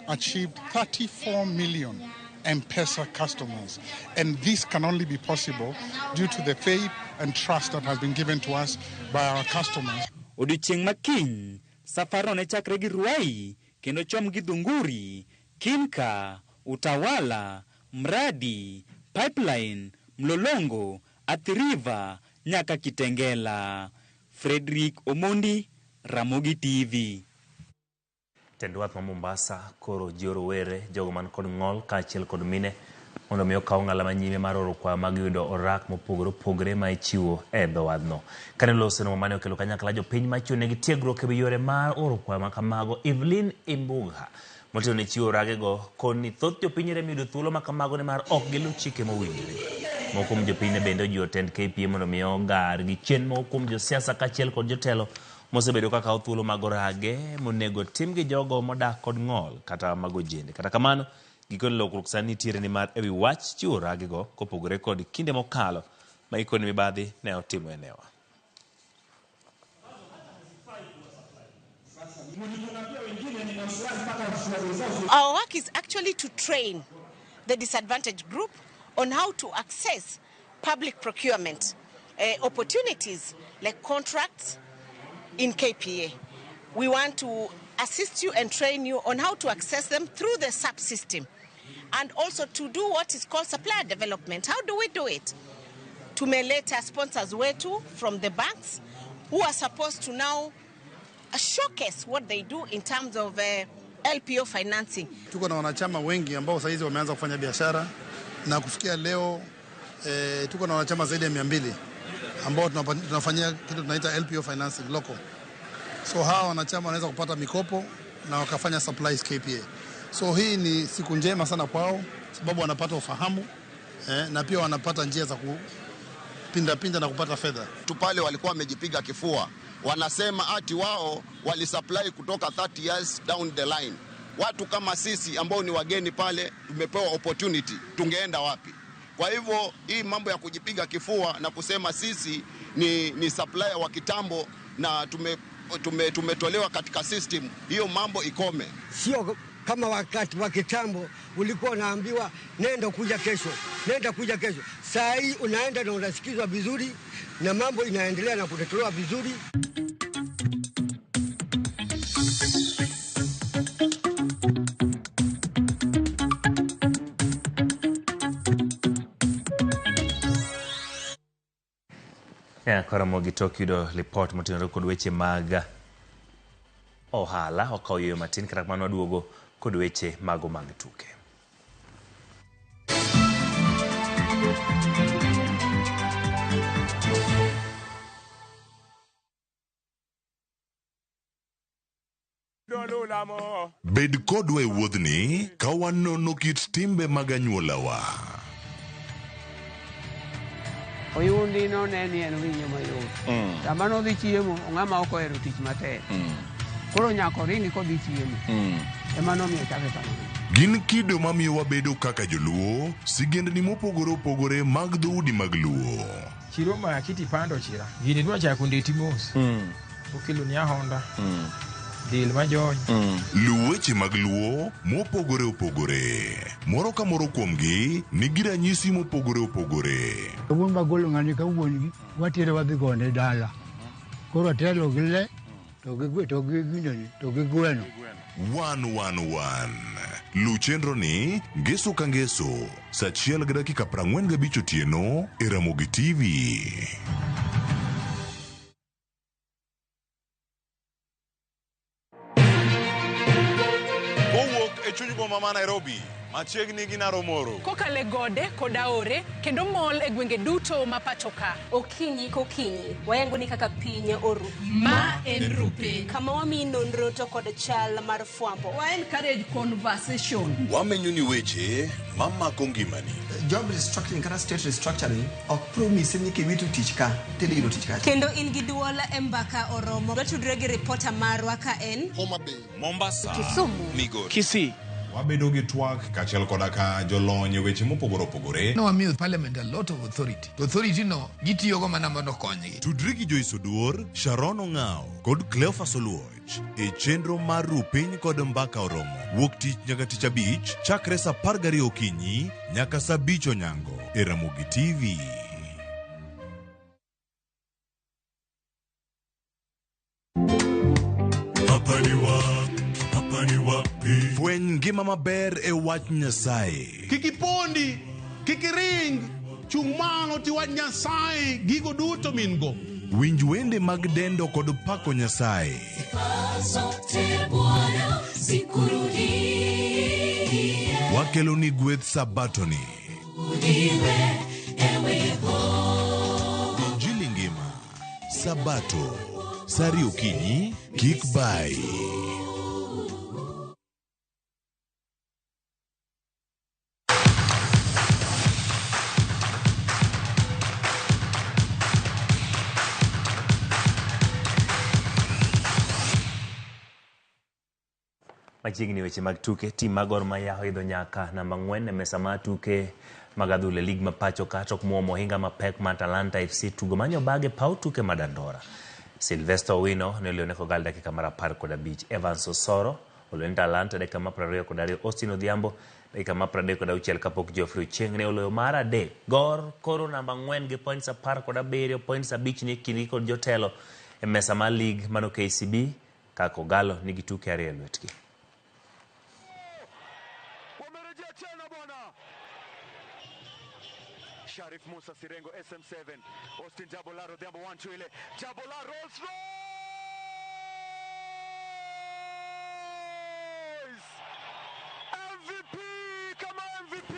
achieved 34 million M-Pesa customers, and this can only be possible due to the faith and trust that has been given to us by our customers. Odichieng' makiny Safar ne chakre gi Ruai kendo chom gi Dhunguri, Kinka, Utawala, Mradi, Pipeline, Mlolongo, Athi River, nyaka Kitengela. Frederick Omondi, Ramogi TV. Tendwath ma Mombasa koro jioro were jogo man kod ng'ol kaachiel kod mine mondo mi okaw ng'ala manyime mar oro kwa mag yudo orak mopogore opogore ma ichiwo e dho wadhno. Kane loseno mane okelo kanyakla jopiny machionegi tiegruok e yore mar oro kwa ma kamago, Evelyn Imbugha motelo ne chiwo oragego koni thoth jopiny rem yudo thuolo ma kamago ne mar ok giluw chike mowinjore. Moko kuom jopiny ne bende ojiwo tend KPA mondo mi ogar gi chien moko kuom josiasa kaachiel kod jotelo mosebedo kakawo thuolo mag orage monego tim gi jogo modak kod ng'ol kata mago jende. Kata kamano gikone lokruok sani nitiere ni mar ewi wach chiwo oragego kopogore kod kinde mokalo ma ikone mibadhi ne otimo enewa. Our work is actually to train the disadvantaged group on how to access public procurement opportunities like contracts in KPA. We want to assist you and train you on how to access them through the SAP system, and also to do what is called supplier development. How do we do it? Tumeleta sponsors wetu from the banks who are supposed to now showcase what they do in terms of LPO financing. Tuko na wanachama wengi ambao sasa hizi wameanza kufanya biashara, na kufikia leo tuko na wanachama zaidi ya 200 ambao tunafanyia kitu tunaita LPO financing local. So hawa wanachama wanaweza kupata mikopo na wakafanya supplies KPA. So hii ni siku njema sana kwao sababu wanapata ufahamu na pia wanapata njia za kupinda na kupata fedha. Tu pale walikuwa wamejipiga kifua wanasema ati wao walisupply kutoka 30 years down the line. Watu kama sisi ambao ni wageni pale tumepewa opportunity, tungeenda wapi? Kwa hivyo hii mambo ya kujipiga kifua na kusema sisi ni supplier wa kitambo na tumetolewa katika system, hiyo mambo ikome. Sio kama wakati wa kitambo ulikuwa unaambiwa nenda kuja kesho, nenda kuja kesho. Saa hii unaenda na unasikizwa vizuri na mambo inaendelea na kutatolewa vizuri. Karamogi Tokido report motenore kod weche mag ohala okaoyo matin kata kamano waduogo kod weche mago mag tuke. Bed kodwa e wuodhni ka wanono kit timbe mag anyuolawa. Oyundi no ne en winyo mayot. Sama nodhi chiemo, ng'ama ok ohero tich matek. Koro nyako ringi kodhi chiemo. Ema nomiyo chake kamano. Gin kido mamiyo wabedo kaka joluo, sigendni mopogore opogore mag dhoudi mag luo. Chiro ma kiti pando chira. Gini dwa chako ndeti mos. Okelo ni ahonda. Dil majony. Luweche mag luo mopogore opogore. Moro ka moro kuomgi nigi ranyisi mopogore opogore. Wuon magolo ng'ani ka wuongi watero wadhi gone dala. Koro telo gi le to gi gweno. 111 Lu chenro ni ngeso ka ngeso saa 1:45 otieno e Ramogi TV. Chuny boma ma Nairobi, machiegni gi Naromoro. Kokale gode koda ore kendo mol e gwenge duto ma pachoka. Okinyi kokinyi wayango ni kaka piny oru. Ma en rupe. Kama wami nonro to kod chal mar fwambo. Wa encourage conversation. Wamenyo ni weche mamako ngimani. Job restructuring kata state restructuring ok promise ni kiwitu tich ka tili tich ka. Kendo in gi duola embaka oromo. Watudre gi reporter marwa ka en Homa Bay, Mombasa, Kisumu, Migori, Kisii. Wabedo gi twak kachiel koda ka jolony weche mopogore opogore. No wamiyo parliament a lot of authority. Authority no gitiyogo mana mondo konygi. Tudri gi Joyce Oduor, Sharon Ong'ao kod Cleophas Oluoch e chenro mar Rupiny kod Mbaka Oromo. Wuok tich nyaka tich abich chakre saa 12 okinyi nyaka saa 5 onyango e Ramogi TV. Fweny ngima maber e wach Nyasaye. Kikipondi, kikiring, chung' malo ti wach Nyasaye, gigo duto min go. Winj wende mag dendo kod pako Nyasaye. Wakelo ni gweth sabatoni. Injili ngima, Sabato, sari okinyi, kik bai. Machiegni weche mag tuke, tim mag Gor Mahia oidho nyaka namba 4 e mesa mar tuke mag adhula lig ma pacho ka tok muomo ohinga mapek ma Atalanta FC tugo manyo bage paw tuke ma Dandora. Sylvester Owino ne olione kogal dakika mar 15. Evans Osoro olione Atalanta dakika mar 22. Austin Odhiambo dakika mar 36 kapok Geoffrey Ochieng ne oloyo mar 3. Gor koro namba 4 gi points 17, points 5 ni kindi kod jotelo e mesa mar lig mano KCB kako galo nigi tuke 2 lwetgi. Sharif Musa Sirengo SM7 Austin Jabolaro Odhiambo 1-2 ile Jabolaro Rolls Royce MVP kama MVP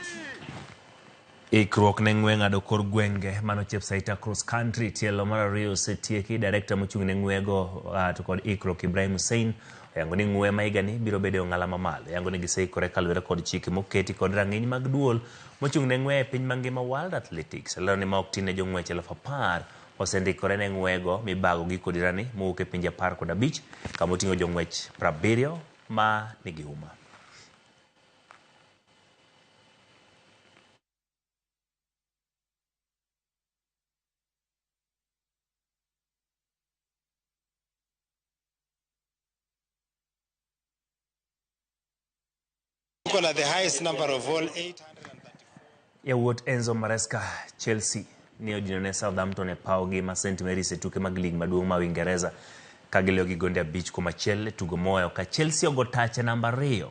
Ikruok ne ng'we ng'ado kor gwenge mano Chepsaita Cross Country tielo mar 2 setieki. Director mochung' ne ng'wego to kod ikruok Ibrahim Hussein yango ni ng'we ma higani biro bedo ng'ala mamalo. Yango ni giseikore kalwere kod chike moketi kod rang'iny mag duol mochung' ne ng'we e piny mangima World Athletics. Lero ni ma ok tin ne jong'wech 10,000 osendikore ne ng'wego mibago gi kodirani mowuok e pinje 15 kama oting'o jong'wech 70 ma nigi huma. The highest number of all 800. Yawuot Enzo Maresca Chelsea ne odinone Southampton e paw gi ma St Mary's e tuke mag lig maduong' ma Uingereza ka giloyo gi gonde 5-1 e tugo moyo ka Chelsea ogo tache namba 2